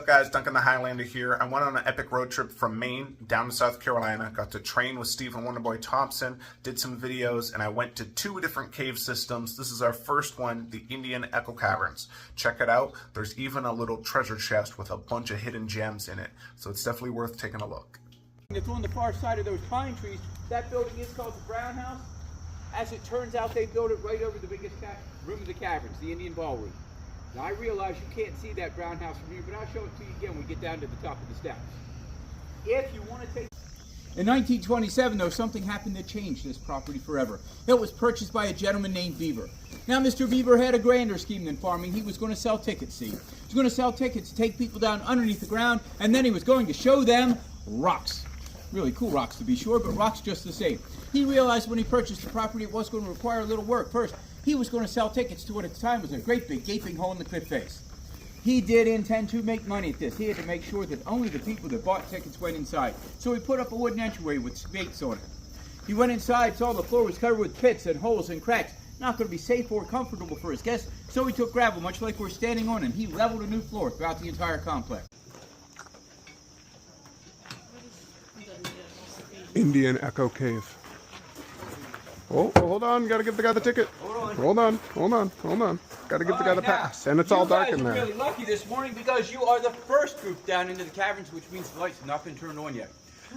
guys, Duncan the Highlander here. I went on an epic road trip from Maine down to South Carolina, got to train with Stephen Wonderboy Thompson, did some videos, and I went to 2 different cave systems. This is our first one, the Indian Echo Caverns. Check it out. There's even a little treasure chest with a bunch of hidden gems in it, so it's definitely worth taking a look. It's on the far side of those pine trees. That building is called the Brown House. As it turns out, they built it right over the biggest room of the caverns, the Indian Ballroom. Now I realize you can't see that brown house from here, but I'll show it to you again when we get down to the top of the steps. If you want to take... In 1927, though, something happened that changed this property forever. It was purchased by a gentleman named Beaver. Now, Mr. Beaver had a grander scheme than farming. He was going to sell tickets, see. He was going to sell tickets to take people down underneath the ground, and then he was going to show them rocks. Really cool rocks, to be sure, but rocks just the same. He realized when he purchased the property it was going to require a little work. First, he was going to sell tickets to what at the time was a great big gaping hole in the cliff face. He did intend to make money at this. He had to make sure that only the people that bought tickets went inside. So he put up a wooden entryway with skates on it. He went inside, saw the floor was covered with pits and holes and cracks. Not going to be safe or comfortable for his guests, so he took gravel, much like we're standing on, and he leveled a new floor throughout the entire complex. Indian Echo Cave. Oh, hold on, gotta give the guy the ticket. Hold on. Gotta give the guy the pass. And it's all dark in there. You're really lucky this morning because you are the first group down into the caverns, which means the lights have not been turned on yet.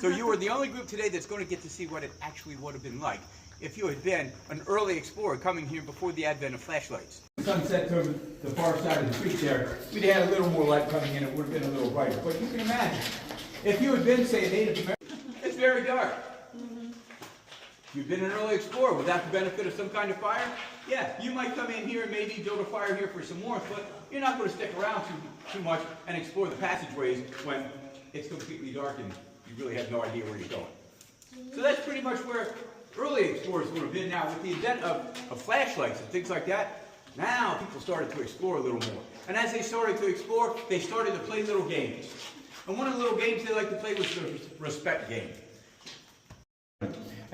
So you are the only group today that's going to get to see what it actually would have been like if you had been an early explorer coming here before the advent of flashlights. The sun sets over the far side of the creek there. We'd had a little more light coming in, it would have been a little brighter. But you can imagine, if you had been, say, a Native American, it's very dark. You've been an early explorer without the benefit of some kind of fire? Yeah, you might come in here and maybe build a fire here for some warmth, but you're not going to stick around too much and explore the passageways when it's completely dark and you really have no idea where you're going. So that's pretty much where early explorers would have been. Now, with the advent of flashlights and things like that, now people started to explore a little more. And as they started to explore, they started to play little games. And one of the little games they like to play was the respect game.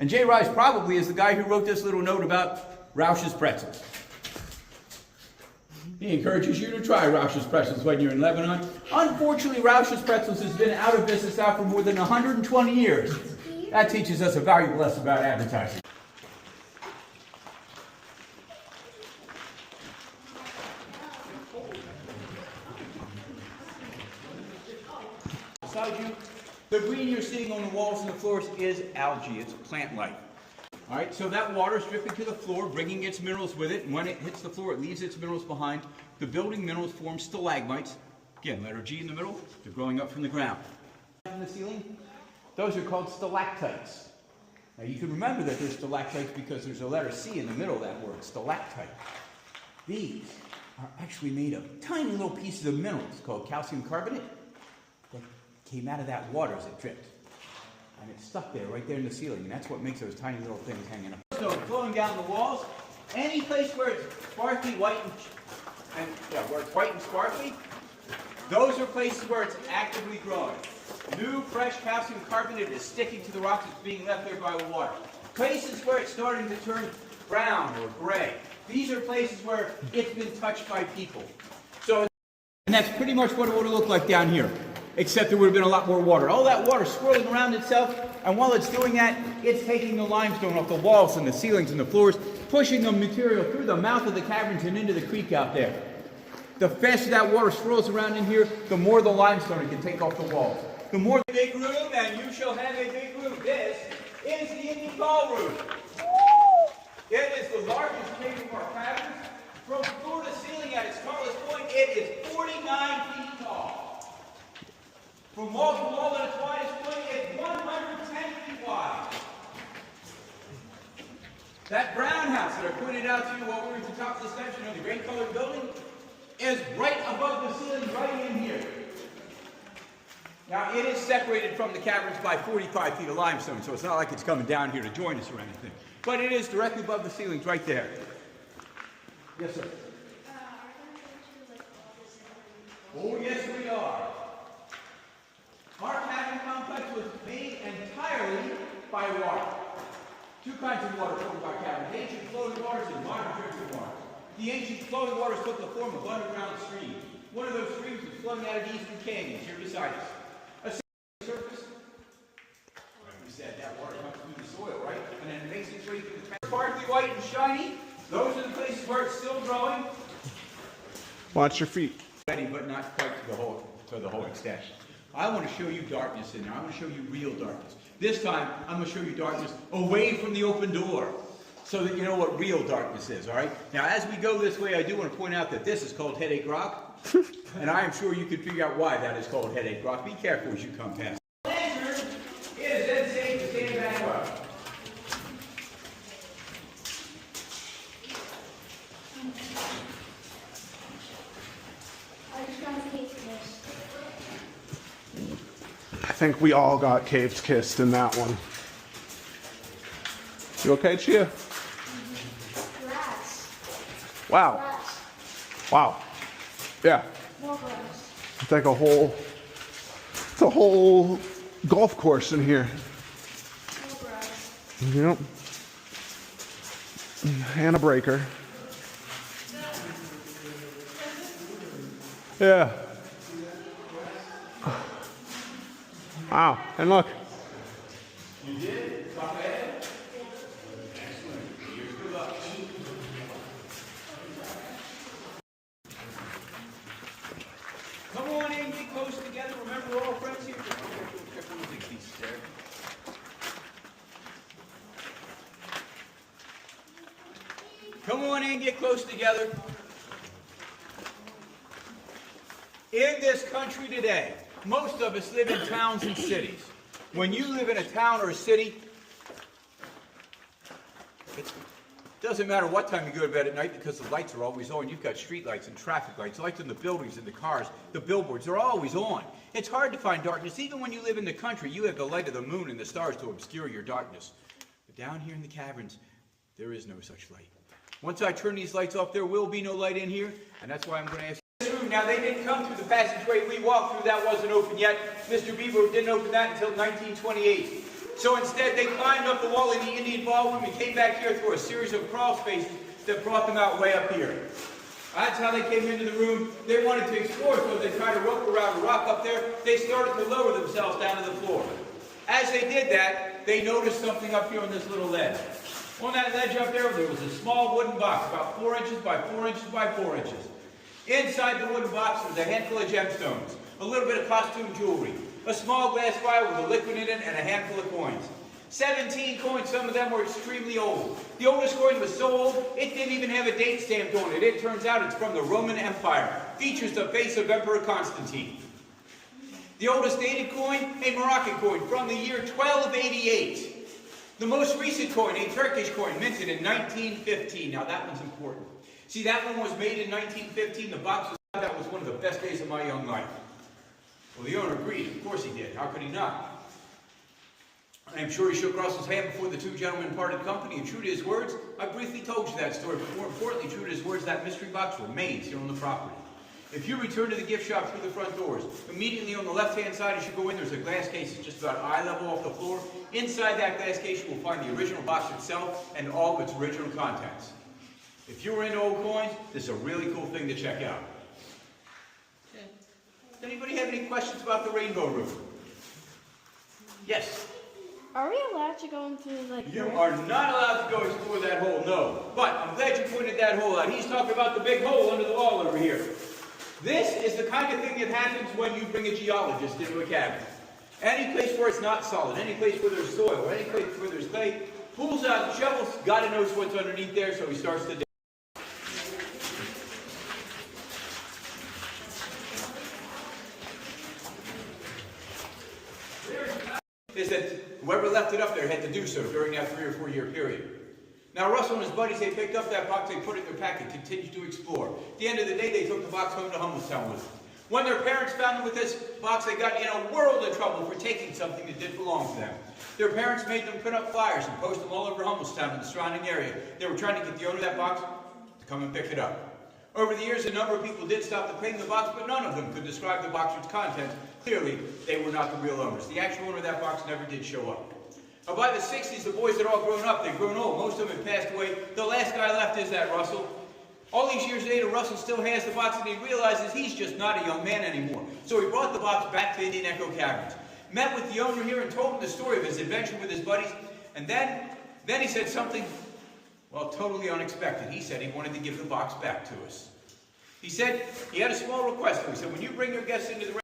And Jay Rice probably is the guy who wrote this little note about Rausch's pretzels. He encourages you to try Rausch's pretzels when you're in Lebanon. Unfortunately, Rausch's pretzels has been out of business now for more than 120 years. That teaches us a valuable lesson about advertising. Beside you, the green you're seeing on the walls and the floors is algae. It's plant life. All right, so that water is dripping to the floor, bringing its minerals with it, and when it hits the floor, it leaves its minerals behind. The building minerals form stalagmites. Again, letter G in the middle. They're growing up from the ground. From the ceiling, those are called stalactites. Now, you can remember that they're stalactites because there's a letter C in the middle of that word, stalactite. These are actually made of tiny little pieces of minerals called calcium carbonate that came out of that water as it dripped. And it's stuck there, right there in the ceiling, and that's what makes those tiny little things hanging up. So flowing down the walls, any place where it's sparkly, white, where it's white and sparkly, those are places where it's actively growing. New, fresh calcium carbonate is sticking to the rocks that's being left there by the water. Places where it's starting to turn brown or gray, these are places where it's been touched by people. So, and that's pretty much what it would have looked like down here, except there would have been a lot more water. All that water swirling around itself, and while it's doing that, it's taking the limestone off the walls and the ceilings and the floors, pushing the material through the mouth of the caverns and into the creek out there. The faster that water swirls around in here, the more the limestone it can take off the walls. The more the big room, and you shall have a big room. This is the Indian Ballroom. It is the largest cave of our caverns. From floor to ceiling at its tallest point, it is 49 feet tall. From wall to wall at its widest point, it's 110 feet wide. That brown house that I pointed out to you while we were at the top of the steps, the gray colored building, is right above the ceiling, right in here. Now, it is separated from the caverns by 45 feet of limestone, so it's not like it's coming down here to join us or anything. But it is directly above the ceilings, right there. Yes, sir. Oh, yes, we are. Our cavern complex was made entirely by water. Two kinds of water formed by caverns: ancient flowing waters and modern drinking water. The ancient flowing waters took the form of underground streams. One of those streams was flowing out of the eastern canyons here beside us. A surface. Like we said, that water comes through the soil, right? And then it makes its way through the sparkly white and shiny. Those are the places where it's still growing. Watch your feet. But not quite to the whole extent. I want to show you darkness in there. I want to show you real darkness. This time, I'm going to show you darkness away from the open door, so that you know what real darkness is, all right? Now, as we go this way, I do want to point out that this is called Headache Rock, and I am sure you can figure out why that is called Headache Rock. Be careful as you come past. Lantern, it is then safe to stand back up. I think we all got caved kissed in that one. You okay, Chia? Grass. Wow. Grass. Wow. Yeah. More grass. It's like it's a whole golf course in here. More grass. Yep. And a breaker. Yeah. Wow. And look. You did? Top ahead? Excellent. Here's good luck. Come on in, get close together. Remember, we're all friends here. Check one of the big pieces there. Come on in, get close together. In this country today, most of us live in towns and cities. When you live in a town or a city, it doesn't matter what time you go to bed at night because the lights are always on. You've got street lights and traffic lights, lights in the buildings and the cars, the billboards, they're always on. It's hard to find darkness. Even when you live in the country, you have the light of the moon and the stars to obscure your darkness. But down here in the caverns, there is no such light. Once I turn these lights off, there will be no light in here, and that's why I'm going to ask you. This room, now they didn't come through the passageway we walked through, that wasn't open yet. Mr. Beaver didn't open that until 1928. So instead, they climbed up the wall in the Indian ballroom and came back here through a series of crawl spaces that brought them out way up here. That's how they came into the room. They wanted to explore, so they tried to rope around a rock up there. They started to lower themselves down to the floor. As they did that, they noticed something up here on this little ledge. On that ledge up there was a small wooden box, about 4 inches by 4 inches by 4 inches. Inside the wooden box was a handful of gemstones, a little bit of costume jewelry, a small glass vial with a liquid in it, and a handful of coins. 17 coins, some of them were extremely old. The oldest coin was so old, it didn't even have a date stamped on it. It turns out it's from the Roman Empire. Features the face of Emperor Constantine. The oldest dated coin, a Moroccan coin from the year 1288. The most recent coin, a Turkish coin, minted in 1915. Now that one's important. See, that one was made in 1915. The box was that was one of the best days of my young life. Well, the owner agreed. Of course he did. How could he not? I'm sure he shook Russell's hand before the two gentlemen parted company, and true to his words, I briefly told you that story, but more importantly, true to his words, that mystery box remains here on the property. If you return to the gift shop through the front doors, immediately on the left-hand side as you go in, there's a glass case that's just about eye level off the floor. Inside that glass case, you will find the original box itself and all of its original contents. If you're into old coins, this is a really cool thing to check out. Does anybody have any questions about the rainbow room? Yes? Are we allowed to go into, like... You are not allowed to go explore that hole, no. But I'm glad you pointed that hole out. He's talking about the big hole under the wall over here. This is the kind of thing that happens when you bring a geologist into a cavern. Any place where it's not solid, any place where there's soil, any place where there's clay, pulls out the shovels, gotta knows what's underneath there, so he starts to dig. Is that whoever left it up there had to do so during that 3 or 4 year period. Now Russell and his buddies, they picked up that box, they put it in their pack and continued to explore. At the end of the day, they took the box home to Hummelstown with them. When their parents found them with this box, they got in a world of trouble for taking something that did belong to them. Their parents made them put up flyers and post them all over Hummelstown and the surrounding area. They were trying to get the owner of that box to come and pick it up. Over the years, a number of people did stop to claim the box, but none of them could describe the box or its contents. Clearly, they were not the real owners. The actual owner of that box never did show up. Now, by the 60s, the boys had all grown up. They'd grown old. Most of them had passed away. The last guy left is that Russell. All these years later, Russell still has the box, and he realizes he's just not a young man anymore. So he brought the box back to Indian Echo Caverns, met with the owner here and told him the story of his adventure with his buddies, and then he said something, well, totally unexpected. He said he wanted to give the box back to us. He said he had a small request. He said, when you bring your guests into the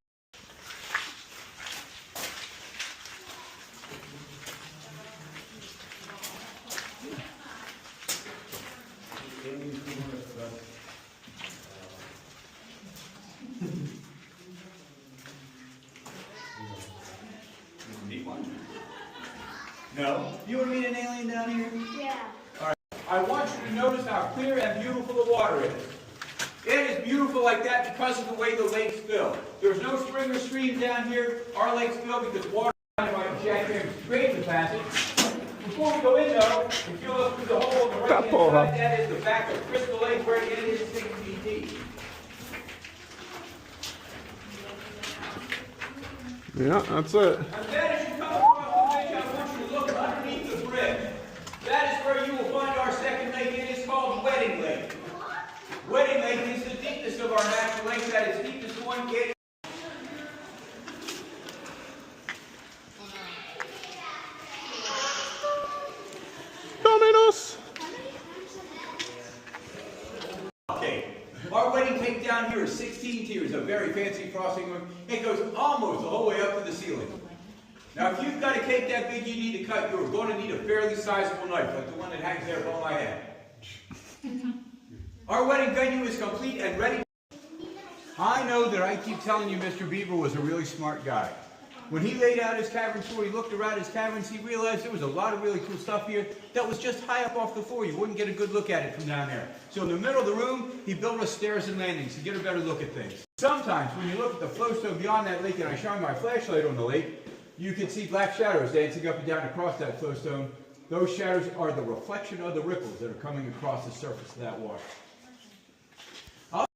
No? You want to meet an alien down here? Yeah. Alright. I want you to notice how clear and beautiful the water is. It is beautiful like that because of the way the lakes fill. There's no spring or stream down here. Our lakes fill because water is by jackhammer great capacity. Before we go in though, if you look through the hole on the right hand side, that is the back of Crystal Lake where it is 6 feet deep. Yeah, that's it. And then as you come across the bridge, I want you to look underneath the bridge. That is where you will find our second lake. It is called Wedding Lake. Wedding Lake is the deepest of our natural lakes. At its deepest point, it is Dominos! okay. Our wedding cake down here is 16 tiers, a very fancy frosting room. It goes almost the whole way up to the ceiling. Now, if you've got a cake that big you need to cut, you're going to need a fairly sizable knife, like the one that hangs there above my head. Our wedding venue is complete and ready. I know that I keep telling you Mr. Beaver was a really smart guy. When he laid out his cavern tour, he looked around his caverns, he realized there was a lot of really cool stuff here that was just high up off the floor. You wouldn't get a good look at it from down there. So in the middle of the room, he built us stairs and landings to get a better look at things. Sometimes when you look at the flowstone beyond that lake and I shine my flashlight on the lake, you can see black shadows dancing up and down across that flowstone. Those shadows are the reflection of the ripples that are coming across the surface of that water.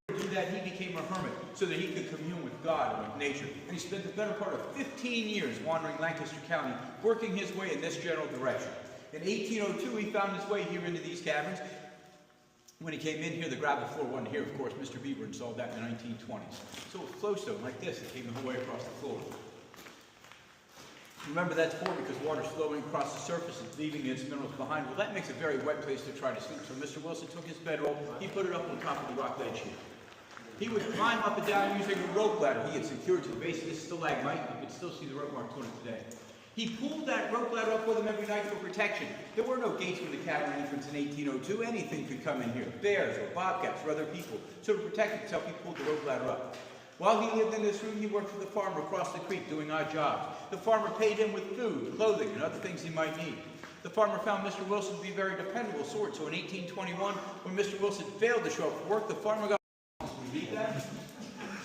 To do that, he became a hermit so that he could commune with God and with nature. And he spent the better part of 15 years wandering Lancaster County, working his way in this general direction. In 1802, he found his way here into these caverns. When he came in here, the gravel floor wasn't here. Of course, Mr. Beaver installed that in the 1920s. So a flowstone like this that came the whole way across the floor. Remember, that's poor because water's flowing across the surface and leaving its minerals behind. Well, that makes a very wet place to try to sleep. So Mr. Wilson took his bedroll, he put it up on top of the rock ledge here. He would climb up and down using a rope ladder he had secured to the base of this stalagmite. You can still see the rope marks on it today. He pulled that rope ladder up with him every night for protection. There were no gates from the cavern entrance in 1802. Anything could come in here, bears or bobcats or other people. So to protect himself, he pulled the rope ladder up. While he lived in this room, he worked for the farmer across the creek doing odd jobs. The farmer paid him with food, clothing, and other things he might need. The farmer found Mr. Wilson to be a very dependable sort. So in 1821, when Mr. Wilson failed to show up for work, the farmer got... Read that?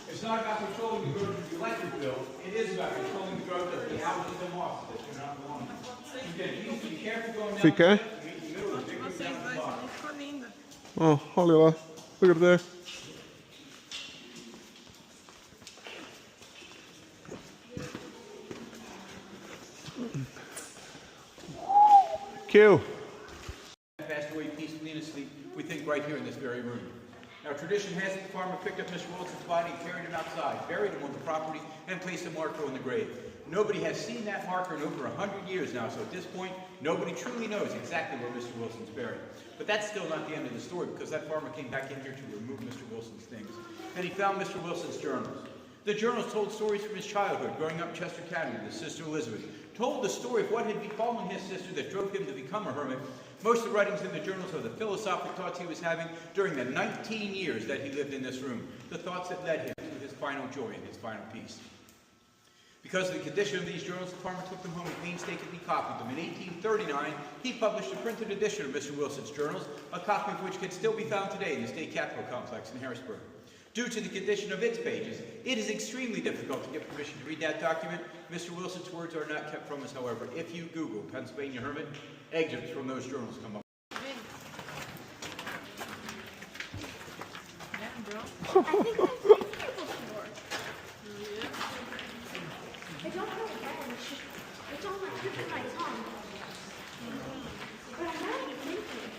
It's not about controlling the growth of the electric bill. It is about controlling the growth of the houses and mosses that you're not belonging to. Again, you need to be careful going down Fica? the middle of the big down the bottom. Oh, olha lá. Look at there. Q. Passed away peacefully in his sleep, we think right here in this very room. Now, tradition has it the farmer picked up Mr. Wilson's body and carried him outside, buried him on the property, and placed a marker on the grave. Nobody has seen that marker in over 100 years now, so at this point, nobody truly knows exactly where Mr. Wilson's buried. But that's still not the end of the story, because that farmer came back in here to remove Mr. Wilson's things. And he found Mr. Wilson's journals. The journals told stories from his childhood, growing up in Chester County with his sister Elizabeth. Told the story of what had befallen his sister that drove him to become a hermit. Most of the writings in the journals are the philosophic thoughts he was having during the 19 years that he lived in this room. The thoughts that led him to his final joy and his final peace. Because of the condition of these journals, the farmer took them home and painstakingly copied them. In 1839, he published a printed edition of Mr. Wilson's journals, a copy of which can still be found today in the State Capitol Complex in Harrisburg. Due to the condition of its pages, it is extremely difficult to get permission to read that document. Mr. Wilson's words are not kept from us, however. If you Google Pennsylvania Hermit, excerpts from those journals come up. I think I've been here before. I don't know when. It's on my tip of my tongue. But I'm not even thinking.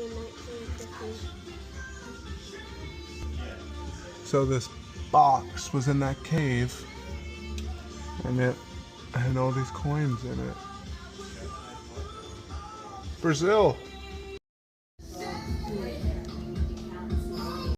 in 1950. So this box was in that cave, and it had all these coins in it. Brazil.